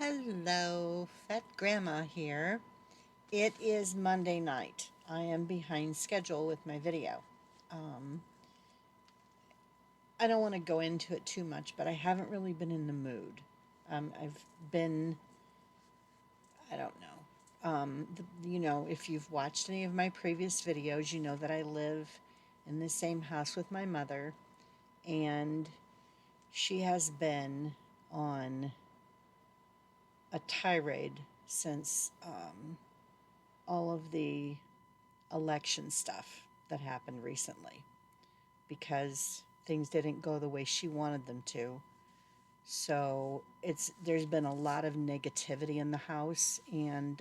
Hello, Fat Grandma here. It is Monday night. I am behind schedule with my video. Um, I don't want to go into it too much, but I haven't really been in the mood. I've been, I don't know. If you've watched any of my previous videos, you know that I live in the same house with my mother, and she has been on a tirade since all of the election stuff that happened recently because things didn't go the way she wanted them to. So there's been a lot of negativity in the house and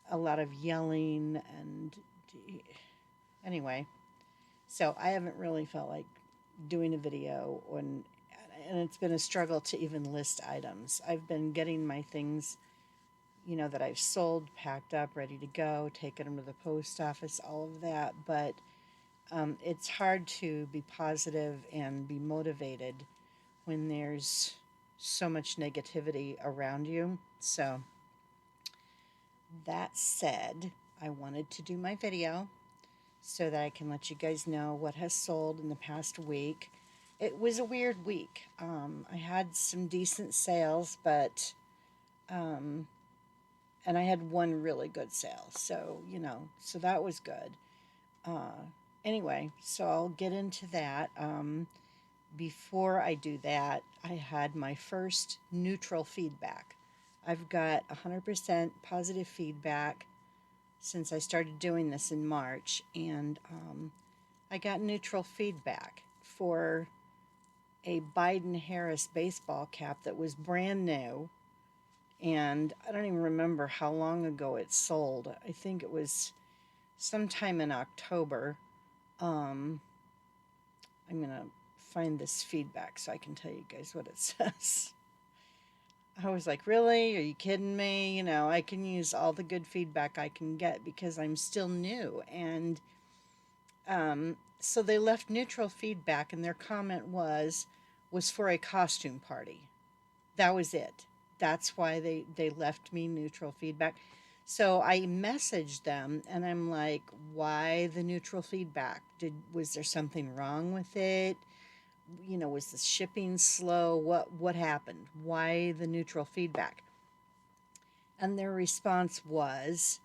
a lot of yelling and anyway. So I haven't really felt like doing a video and it's been a struggle to even list items. I've been getting my things that I've sold, packed up, ready to go, taking them to the post office, all of that. But it's hard to be positive and be motivated when there's so much negativity around you. So, that said, I wanted to do my video so that I can let you guys know what has sold in the past week. It was a weird week. I had some decent sales, but um, and I had one really good sale. So that was good. Uh, anyway, so I'll get into that. Before I do that, I had my first neutral feedback. I've got 100% positive feedback since I started doing this in March, and I got neutral feedback for a Biden Harris baseball cap that was brand new, and I don't even remember how long ago it sold. I think it was sometime in October. Um, I'm going to find this feedback so I can tell you guys what it says. I was like, really? Are you kidding me? I can use all the good feedback I can get because I'm still new. And so they left neutral feedback, and their comment was for a costume party. That was it. That's why they left me neutral feedback. So I messaged them and I'm like, why the neutral feedback? Was there something wrong with it? Was the shipping slow? What happened? Why the neutral feedback? And their response was,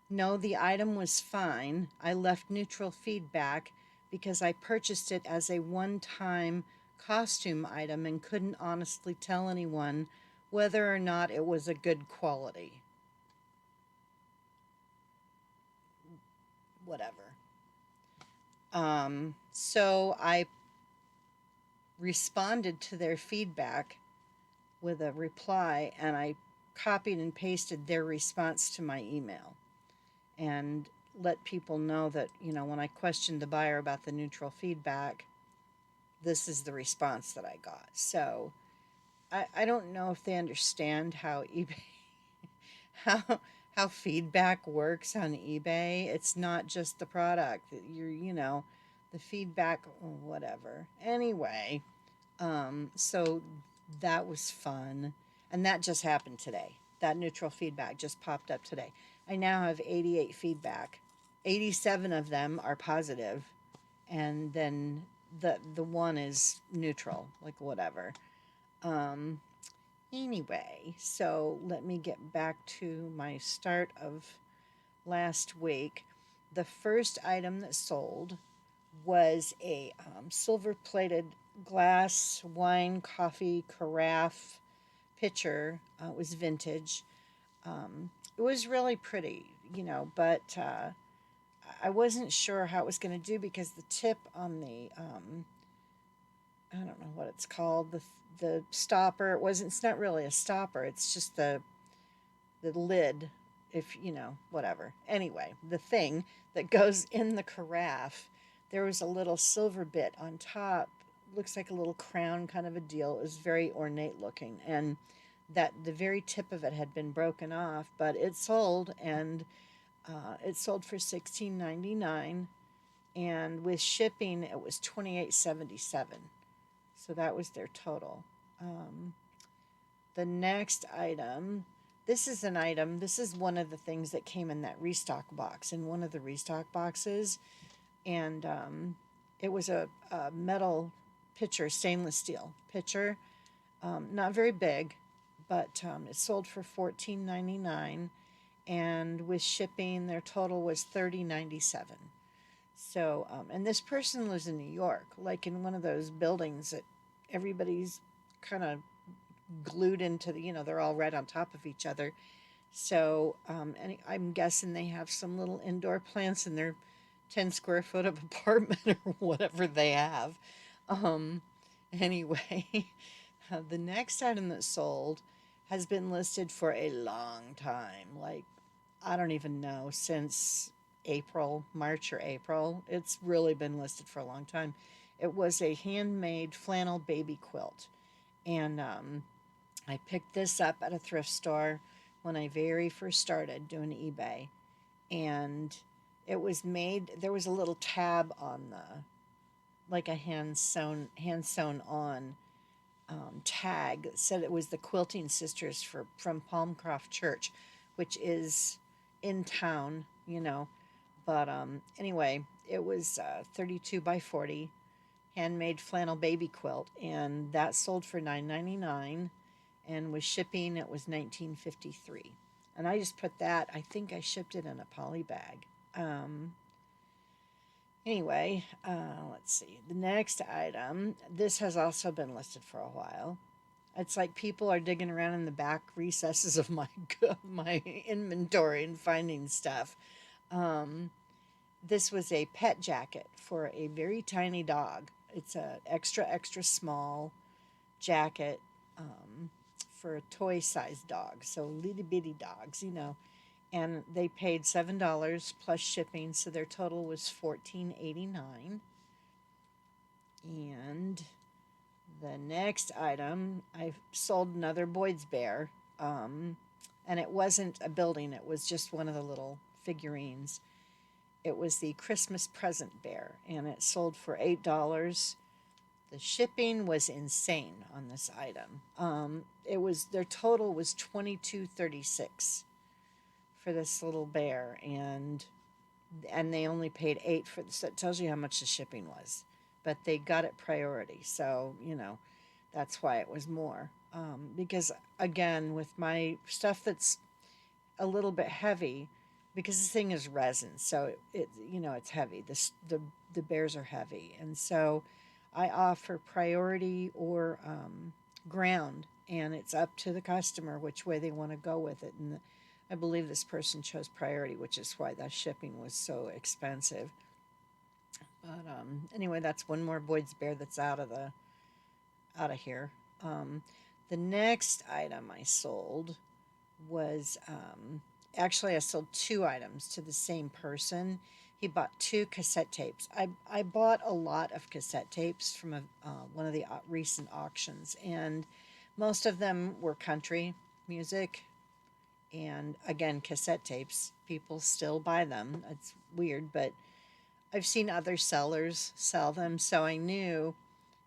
no, the item was fine. I left neutral feedback because I purchased it as a one-time costume item and couldn't honestly tell anyone whether or not it was a good quality. Whatever. So I responded to their feedback with a reply, and I copied and pasted their response to my email and let people know that, when I questioned the buyer about the neutral feedback, this is the response that I got. So I don't know if they understand how eBay how how feedback works on eBay. It's not just the product. The feedback, whatever. Anyway, so that was fun. And that just happened today. That neutral feedback just popped up today. I now have 88 feedback. 87 of them are positive, and then the one is neutral, like whatever. Um, anyway, so let me get back to my start of last week. The first item that sold was a silver plated glass wine coffee carafe pitcher. It was vintage. It was really pretty, but I wasn't sure how it was going to do because the tip on the I don't know what it's called, the stopper, it's not really a stopper, it's just the lid, if whatever. Anyway, the thing that goes in the carafe, there was a little silver bit on top, looks like a little crown kind of a deal. It was very ornate looking, and that the very tip of it had been broken off, but it sold, and it sold for $16.99, and with shipping it was $28.77. So that was their total. Um, The next item, this is one of the things that came in that restock box, in one of the restock boxes. And it was a metal pitcher, stainless steel pitcher, not very big, but it sold for $14.99, and with shipping, their total was $30.97. So, and this person lives in New York, like in one of those buildings that everybody's kind of glued into the, they're all right on top of each other. So, and I'm guessing they have some little indoor plants in their 10 square foot of apartment or whatever they have. Um, anyway, the next item that sold has been listed for a long time. Like, I don't even know, since April, March or April. It's really been listed for a long time. It was a handmade flannel baby quilt. And I picked this up at a thrift store when I very first started doing eBay. And it was made, there was a little tab on the, like a hand sewn on tag that said it was the Quilting Sisters from Palmcroft Church, which is in town, But anyway, it was 32 by 40 handmade flannel baby quilt, and that sold for $9.99, and with shipping it was $19.53. And I just put that. I think I shipped it in a poly bag. Um, Anyway, let's see. The next item, this has also been listed for a while. It's like people are digging around in the back recesses of my inventory and finding stuff. Um, this was a pet jacket for a very tiny dog. It's a extra small jacket for a toy sized dog. So little bitty dogs. And they paid $7 plus shipping, so their total was $14.89. And the next item, I sold another Boyd's Bear, and it wasn't a building; it was just one of the little figurines. It was the Christmas present bear, and it sold for $8. The shipping was insane on this item. It was their total was $22.36 for this little bear, and they only paid 8 for this. That tells you how much the shipping was, but they got it priority, so that's why it was more. Because again, with my stuff that's a little bit heavy, because this thing is resin, so it's heavy. The bears are heavy, and so I offer priority or ground, and it's up to the customer which way they want to go with it. And I believe this person chose priority, which is why the shipping was so expensive. But anyway, that's one more Boyd's Bear that's out of here. The next item I sold was actually I sold 2 items to the same person. He bought 2 cassette tapes. I bought a lot of cassette tapes from one of the recent auctions, and most of them were country music. And again, cassette tapes, people still buy them. It's weird, but I've seen other sellers sell them, so I knew,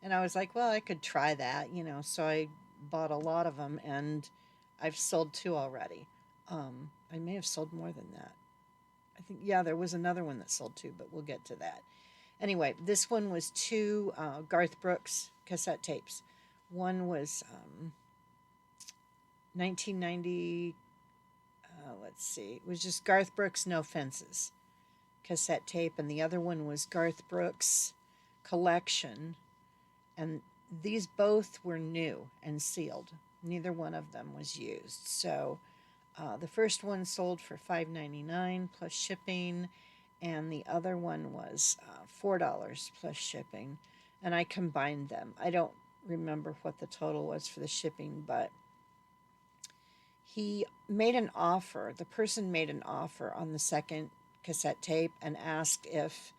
and I was like, well, I could try that. So I bought a lot of them, and I've sold 2 already. I may have sold more than that. I think, yeah, there was another one that sold 2, but we'll get to that. Anyway, this one was 2 Garth Brooks cassette tapes. One was 1990, let's see, it was just Garth Brooks No Fences cassette tape, and the other one was Garth Brooks Collection, and these both were new and sealed. Neither one of them was used. So the first one sold for $5.99 plus shipping, and the other one was $4 plus shipping. And I combined them. I don't remember what the total was for the shipping, but he made an offer. The person made an offer on the second cassette tape and asked if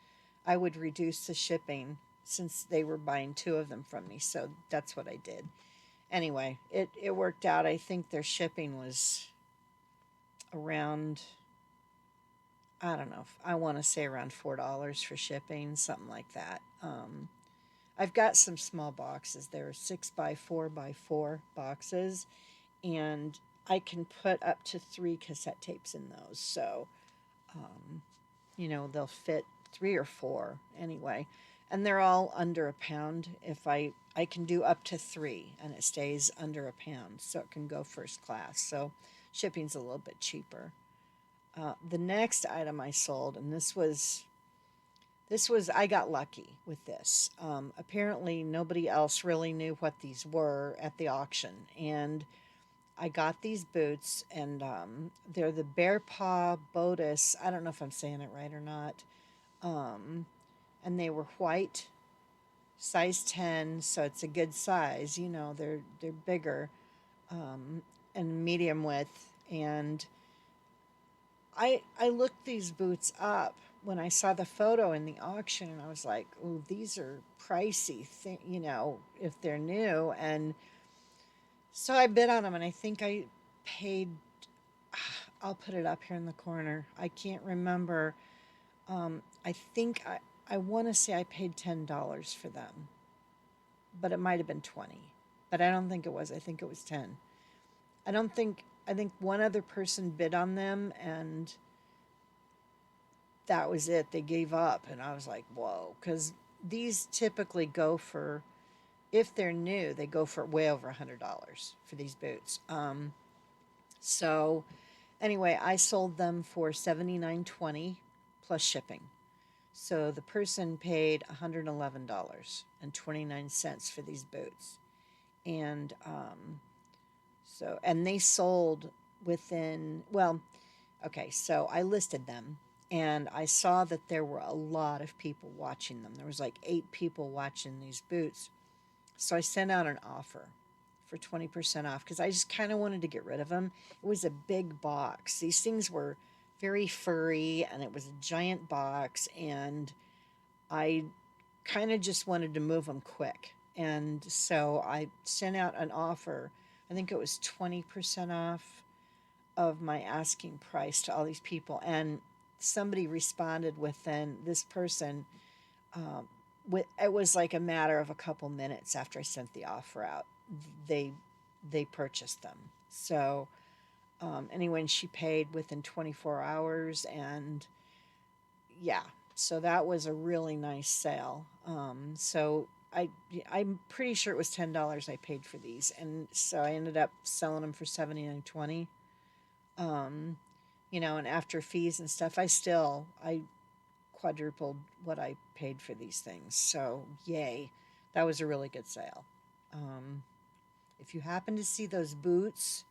I would reduce the shipping since they were buying 2 of them from me. So that's what I did. Anyway, it worked out. I think their shipping was around, I don't know, I want to say around $4 for shipping, something like that. I've got some small boxes. There are 6 by 4 by 4 boxes, and I can put up to 3 cassette tapes in those. So, um, they'll fit 3 or 4 anyway. And they're all under a pound. If I can do up to 3 and it stays under a pound, so it can go first class. So shipping's a little bit cheaper. The next item I sold, and this was I got lucky with this. Apparently, nobody else really knew what these were at the auction, and I got these boots, and they're the Bear Paw Botus. I don't know if I'm saying it right or not. Um, and they were white, size 10, so it's a good size. They're bigger, um, and medium width. And I looked these boots up when I saw the photo in the auction, and I was like, "Ooh, these are pricey." If they're new, and so I bid on them, and I think I paid. I'll put it up here in the corner. I can't remember. I think I want to say I paid $10 for them, but it might have been 20. But I don't think it was. I think it was 10. I think one other person bid on them, and that was it. They gave up, and I was like, whoa, because these typically go for, if they're new, they go for way over $100 for these boots. So anyway, I sold them for $79.20 plus shipping. So the person paid $111.29 for these boots, and and they sold within, well, okay, so I listed them, and I saw that there were a lot of people watching them. There was like 8 people watching these boots. So I sent out an offer for 20% off because I just kind of wanted to get rid of them. It was a big box. These things were very furry, and it was a giant box, and I kind of just wanted to move them quick. And so I sent out an offer. I think it was 20% off of my asking price to all these people. And somebody responded within, this person, it was like a matter of a couple minutes after I sent the offer out. They they purchased them. So anyway, she paid within 24 hours, and yeah, so that was a really nice sale. So I'm pretty sure it was $10 I paid for these, and so I ended up selling them for 79.20. Um, and after fees and stuff, I quadrupled what I paid for these things. So yay, that was a really good sale. Um, if you happen to see those boots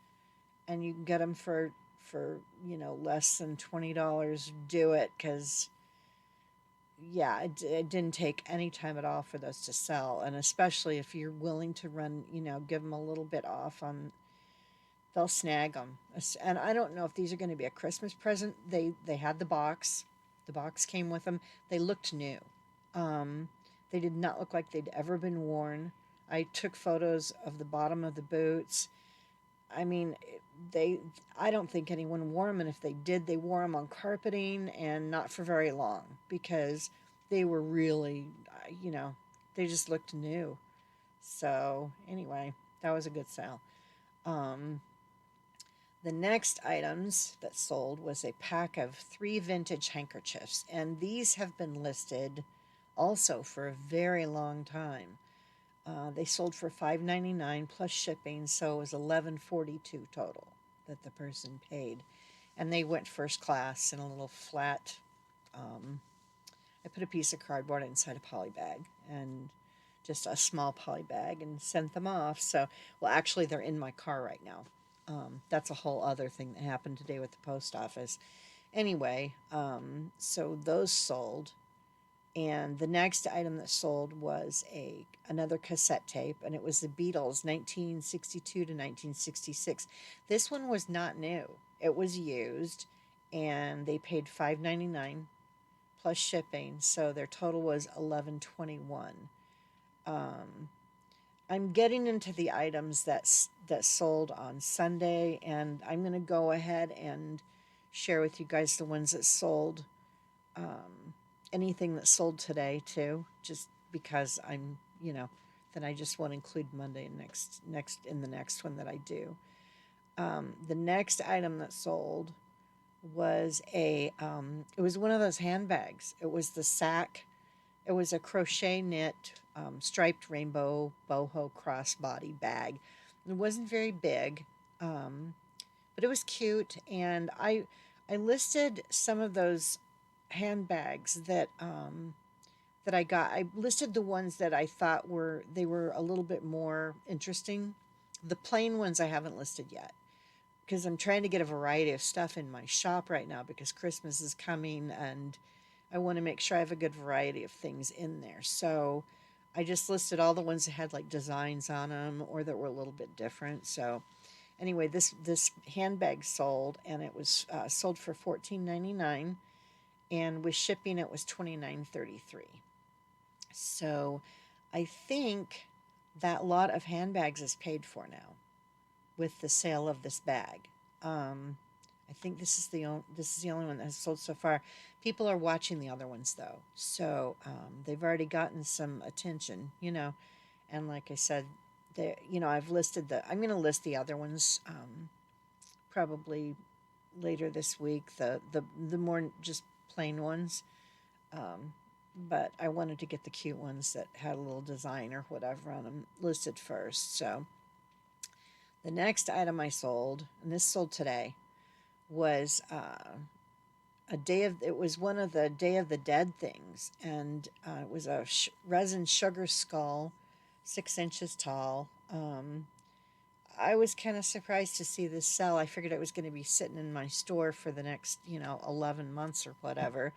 and you can get them for less than $20, do it, because yeah, it didn't take any time at all for those to sell, and especially if you're willing to run, give them a little bit off on, they'll snag them. And I don't know if these are going to be a Christmas present. They had the box. The box came with them. They looked new. Um, they did not look like they'd ever been worn. I took photos of the bottom of the boots. I mean, they. I don't think anyone wore them, and if they did, they wore them on carpeting and not for very long because they were really, they just looked new. So anyway, that was a good sale. Um, the next items that sold was a pack of 3 vintage handkerchiefs, and these have been listed also for a very long time. They sold for $5.99 plus shipping, so it was $11.42 total that the person paid, and they went first class in a little flat. Um, I put a piece of cardboard inside a poly bag, and just a small poly bag, and sent them off. So, well, actually, they're in my car right now. That's a whole other thing that happened today with the post office. Anyway, so those sold, and the next item that sold was a another cassette tape, and it was the Beatles 1962 to 1966. This one was not new. It was used, and they paid $5.99 plus shipping, so their total was $11.21. Um, I'm getting into the items that sold on Sunday, and I'm going to go ahead and share with you guys the ones that sold. Um, Anything that sold today too, just because then I just won't include Monday and next in the next one that I do. The next item that sold was it was one of those handbags. It was the sack. It was a crochet knit striped rainbow boho crossbody bag. It wasn't very big, um, but it was cute. And I listed some of those handbags that I got. I listed the ones that I thought were a little bit more interesting. The plain ones I haven't listed yet because I'm trying to get a variety of stuff in my shop right now because Christmas is coming and I want to make sure I have a good variety of things in there. So I just listed all the ones that had like designs on them or that were a little bit different. So anyway, this handbag sold and it was sold for $14.99, and with shipping it was $29.33. So I think that lot of handbags is paid for now with the sale of this bag. Um, I think this is the only one that has sold so far. People are watching the other ones though, so they've already gotten some attention, And like I said, I've listed I'm going to list the other ones probably later this week. The more just plain ones, um, but I wanted to get the cute ones that had a little design or whatever on them listed first. So the next item I sold, and this sold today, was it was one of the Day of the Dead things, and it was a resin sugar skull, 6 inches tall. I was kind of surprised to see this sell. I figured it was going to be sitting in my store for the next 11 months or whatever,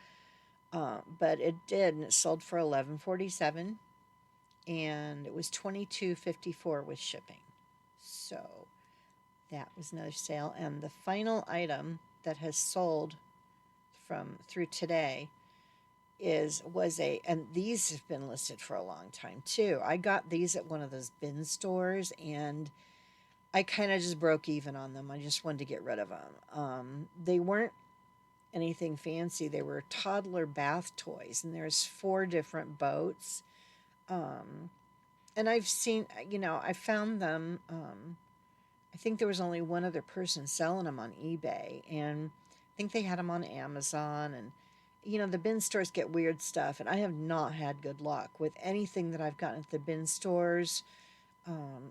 but it did, and it sold for 11.47, and it was 22.54 with shipping. So that was another sale, and the final item that has sold from through today and these have been listed for a long time too. I got these at one of those bin stores, and I kind of just broke even on them. I just wanted to get rid of them. They weren't anything fancy. They were toddler bath toys, and there's 4 different boats. Um, and I found them. I think there was only one other person selling them on eBay, and I think they had them on Amazon. And the bin stores get weird stuff, and I have not had good luck with anything that I've gotten at the bin stores.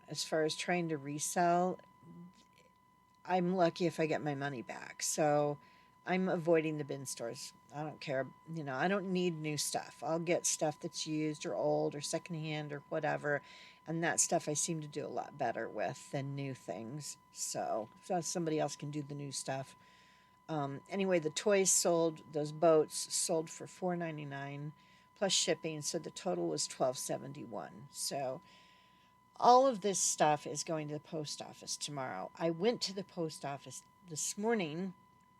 As far as trying to resell, I'm lucky if I get my money back. So I'm avoiding the bin stores. I don't care. I don't need new stuff. I'll get stuff that's used or old or secondhand or whatever. And that stuff I seem to do a lot better with than new things. So somebody else can do the new stuff. Anyway, the toys sold, those boats sold for $4.99 plus shipping. So the total was $12.71. So all of this stuff is going to the post office tomorrow. I went to the post office this morning.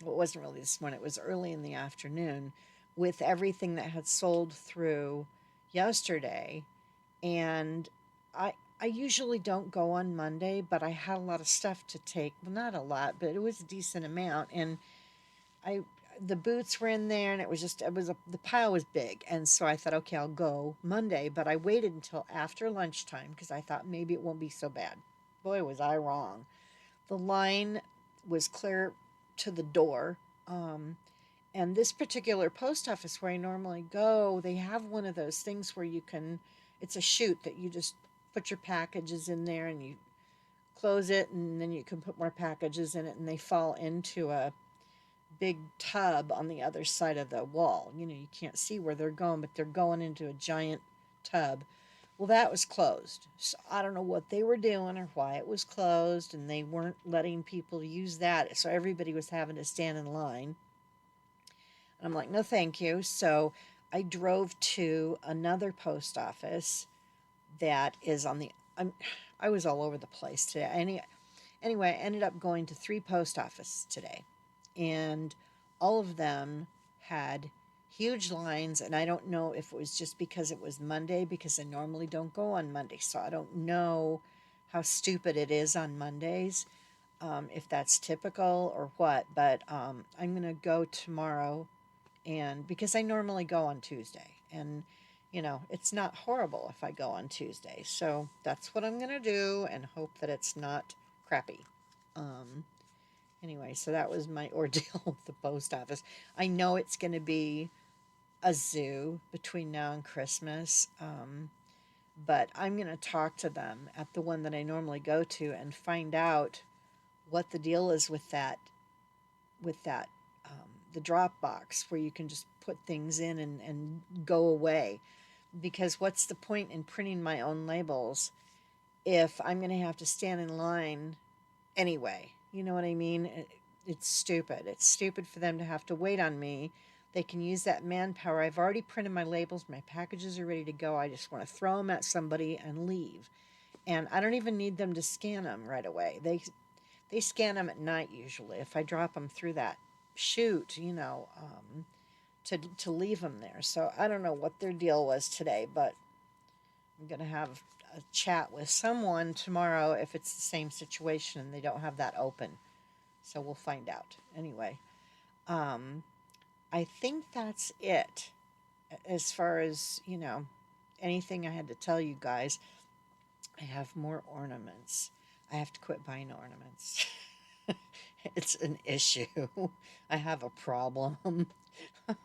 Well, it wasn't really this morning, it was early in the afternoon with everything that had sold through yesterday. And I usually don't go on Monday, but I had a lot of stuff to take. Well, not a lot, but it was a decent amount. And I the boots were in there, and the pile was big, and so I thought, okay, I'll go Monday, but I waited until after lunchtime because I thought maybe it won't be so bad. Boy, was I wrong. The line was clear to the door. And this particular post office where I normally go, they have one of those things where it's a chute that you just put your packages in there and you close it, and then you can put more packages in it, and they fall into a big tub on the other side of the wall. You can't see where they're going, but they're going into a giant tub. Well, that was closed. So I don't know what they were doing or why it was closed, and they weren't letting people use that. So everybody was having to stand in line. And I'm like, no, thank you. So I drove to another post office that is I was all over the place today. Anyway, I ended up going to 3 post offices today, and all of them had huge lines. And I don't know if it was just because it was Monday, because I normally don't go on Monday, so I don't know how stupid it is on Mondays, if that's typical or what. But I'm gonna go tomorrow, and because I normally go on Tuesday, and it's not horrible if I go on Tuesday, so that's what I'm gonna do and hope that it's not crappy. Anyway, so that was my ordeal with the post office. I know it's going to be a zoo between now and Christmas, but I'm going to talk to them at the one that I normally go to and find out what the deal is with that the drop box where you can just put things in and go away. Because what's the point in printing my own labels if I'm going to have to stand in line anyway? You know what I mean? It's stupid. It's stupid for them to have to wait on me. They can use that manpower. I've already printed my labels. My packages are ready to go. I just want to throw them at somebody and leave. And I don't even need them to scan them right away. They scan them at night usually. If I drop them through that chute, to leave them there. So I don't know what their deal was today, but I'm gonna have a chat with someone tomorrow if it's the same situation and they don't have that open. So we'll find out. Anyway, um, I think that's it as far as anything I had to tell you guys. I have more ornaments. I have to quit buying ornaments. It's an issue. I have a problem. I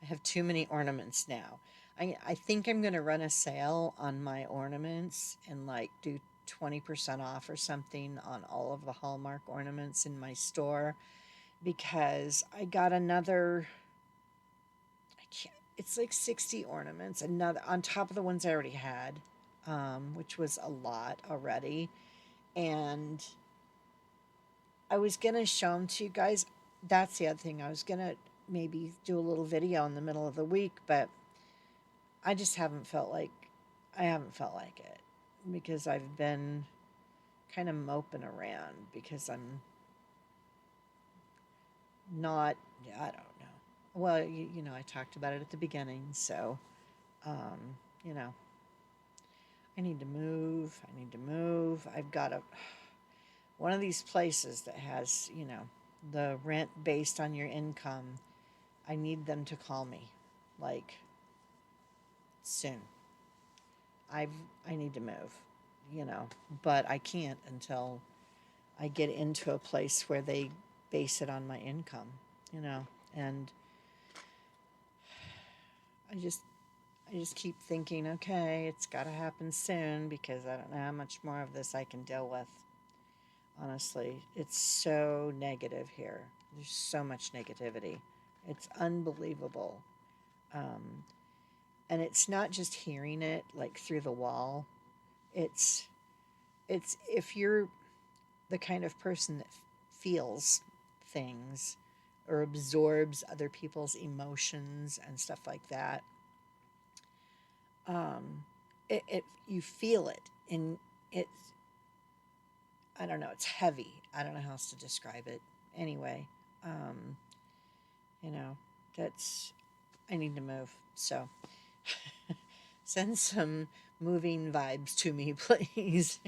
have too many ornaments now. I think I'm going to run a sale on my ornaments and like do 20% off or something on all of the Hallmark ornaments in my store because I got another, I can't, it's like 60 ornaments, another on top of the ones I already had, which was a lot already. And I was going to show them to you guys. That's the other thing. I was going to maybe do a little video in the middle of the week, but I just haven't felt like it because I've been kind of moping around because I'm not, I don't know. Well, I talked about it at the beginning, so, um, you know, I need to move. I need to move. I've got one of these places that has, the rent based on your income. I need them to call me, like, soon. I've I need to move, you know, but I can't until I get into a place where they base it on my income, you know. And I just I just keep thinking, okay, it's got to happen soon because I don't know how much more of this I can deal with. Honestly, it's so negative here. There's so much negativity. It's unbelievable. Um, and it's not just hearing it like through the wall. It's it's if you're the kind of person that feels things or absorbs other people's emotions and stuff like that, um, it you feel it, and it's I don't know, it's heavy. I don't know how else to describe it. Anyway, um, you know, that's I need to move. So send some moving vibes to me, please.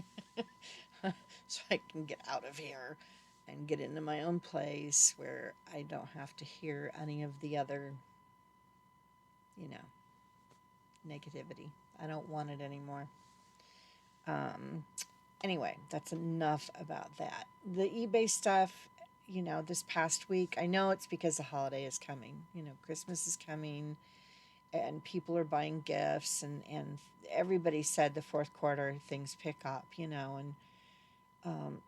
So I can get out of here and get into my own place where I don't have to hear any of the other, you know, negativity. I don't want it anymore. Um, anyway, that's enough about that. The eBay stuff, this past week, I know it's because the holiday is coming. Christmas is coming and people are buying gifts and everybody said the fourth quarter things pick up, and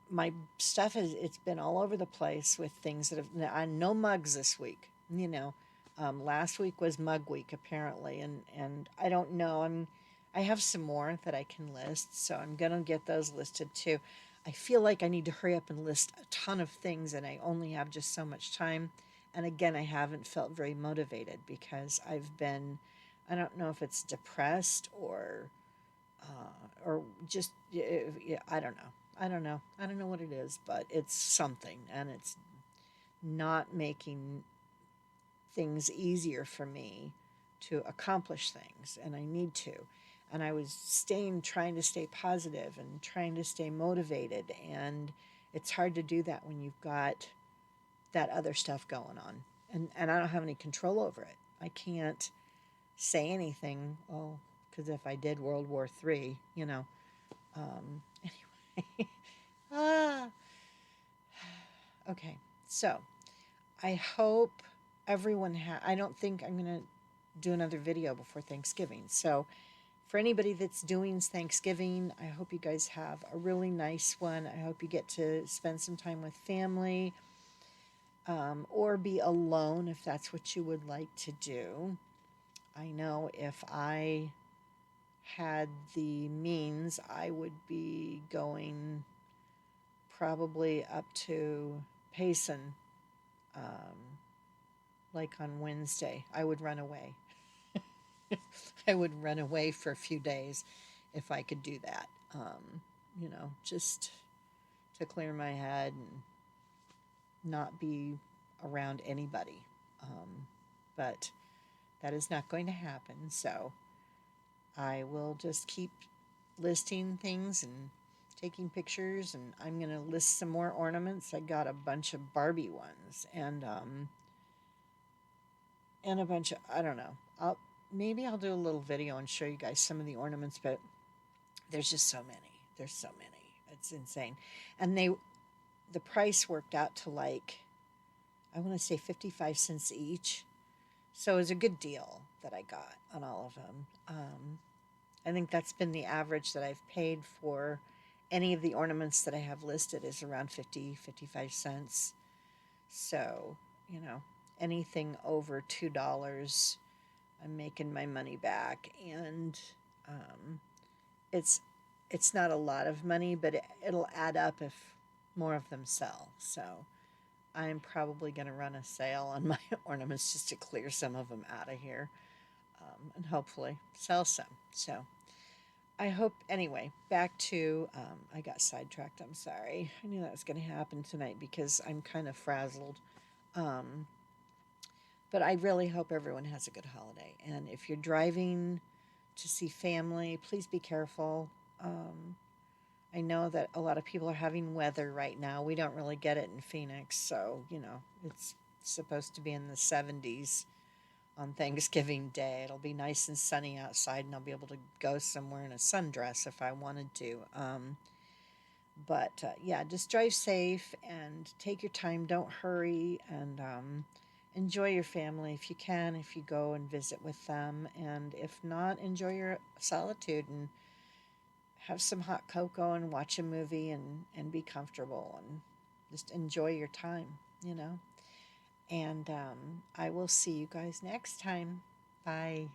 my stuff it's been all over the place with things that have no mugs this week. Last week was mug week apparently, and I don't know. I have some more that I can list, so I'm gonna get those listed too. I feel like I need to hurry up and list a ton of things, and I only have just so much time. And again, I haven't felt very motivated because I've been, I don't know if it's depressed or just yeah, I don't know. I don't know what it is, but it's something, and it's not making things easier for me to accomplish things, and I need to. And I was trying to stay positive and trying to stay motivated, and it's hard to do that when you've got that other stuff going on, and I don't have any control over it. I can't say anything. Well, because if I did World War III, anyway. Ah, Okay, so I hope everyone I don't think I'm going to do another video before Thanksgiving. So for anybody that's doing Thanksgiving, I hope you guys have a really nice one. I hope you get to spend some time with family, or be alone if that's what you would like to do. I know if I had the means, I would be going probably up to Payson, um, like on Wednesday. I would run away. I would run away for a few days if I could do that. Just to clear my head and not be around anybody. But that is not going to happen. So I will just keep listing things and taking pictures, and I'm going to list some more ornaments. I got a bunch of Barbie ones and a bunch of, I don't know. Maybe I'll do a little video and show you guys some of the ornaments, but there's just so many. There's so many. It's insane. And the price worked out to like, I want to say 55 cents each. So it was a good deal that I got on all of them. I think that's been the average that I've paid for any of the ornaments that I have listed is around 55 cents. So, you know, anything over $2, I'm making my money back. And um, it's it's not a lot of money, but it'll add up if more of them sell. So I'm probably going to run a sale on my ornaments just to clear some of them out of here, and hopefully sell some. So I hope, anyway, back to, I got sidetracked. I'm sorry. I knew that was going to happen tonight because I'm kind of frazzled. Um, but I really hope everyone has a good holiday. And if you're driving to see family, please be careful. Um, I know that a lot of people are having weather right now. We don't really get it in Phoenix, so, it's supposed to be in the 70s on Thanksgiving Day. It'll be nice and sunny outside, and I'll be able to go somewhere in a sundress if I wanted to. But yeah, just drive safe and take your time. Don't hurry, and enjoy your family if you can, if you go and visit with them. And if not, enjoy your solitude and have some hot cocoa and watch a movie and be comfortable and just enjoy your time. And I will see you guys next time. Bye.